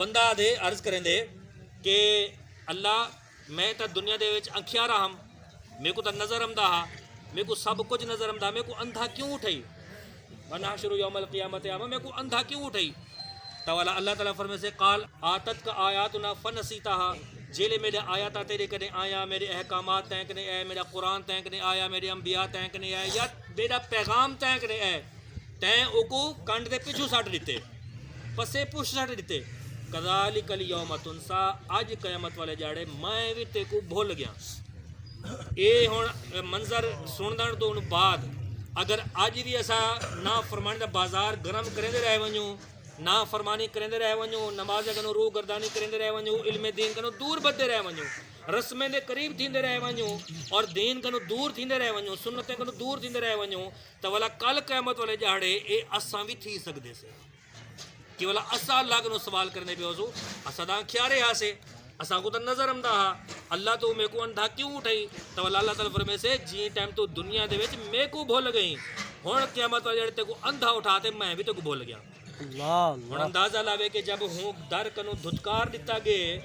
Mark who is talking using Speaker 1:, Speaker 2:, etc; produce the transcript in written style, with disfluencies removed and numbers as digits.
Speaker 1: بندہ دے عرض کریں دے کہ اللہ میں تا دنیا دے وچ انکھیاں رہا ہم، میرے کو تا نظر آمدا ہا، میرے کو سب کچھ نظر آمدا، میرے کو اندھا کیوں اٹھائی؟ ونحشر یوم القیامت اعما، میرے کو اندھا کیوں اٹھائی؟ تو اللہ تعالیٰ فرمائے سے قال آتت کا آیاتنا فنسیتها، جیلے میرے آیات تیرے کنے آیا، میرے احکامات تین کنے آئے، میرا قرآن تین کنے آیا، میرے انبیاء تین کنے آئے، یا میرا پیغام تین کنے آئے، تین اوکو کنڈ دے پیچھو سٹ دیتے، پسے پوچھ سٹ دیتے۔ کذالک الیوم تنسا، اج قیامت والے جاڑے میں بھی تے کو بھول گیا۔ اے ہن منظر سندن تو بعد اگر اج بھی اسا نا فرمانی دا بازار گرم کریندے رہ ونجوں، نا فرمانی کریندے رہ ونجوں، نماز کنوں روح گردانی کریندے رہ ونجوں، علم دین کنوں دور بدے رہ ونجوں، رسمیں دے قریب تھیندے رہ ونجوں اور دین کنوں دور تھیندے رہ ونجوں، سنتیں کنوں دور تھیندے رہ ونجوں، تو والا کل قیامت والے جاڑے اے اساں بھی تھی سکدے سے کہ والا اسا اللہ کنوں سوال کرنے پہ ہوزو، اسا دا کھیارے ہاسے، اسا کو تا نظر آمدا ہا، اللہ تو میرے کو اندھا کیوں اٹھائی؟ تو اللہ تعالیٰ فرمائے سے جی ٹائم تو دنیا دے وچ میرے کو بھول گئی، ہن قیامت والے جڑے تے کو اندھا اٹھاتے میں بھی تے کو بھول گیا۔ ہن اندازہ لاوے کہ جب ہوں در کنوں دھتکار دیتا گئے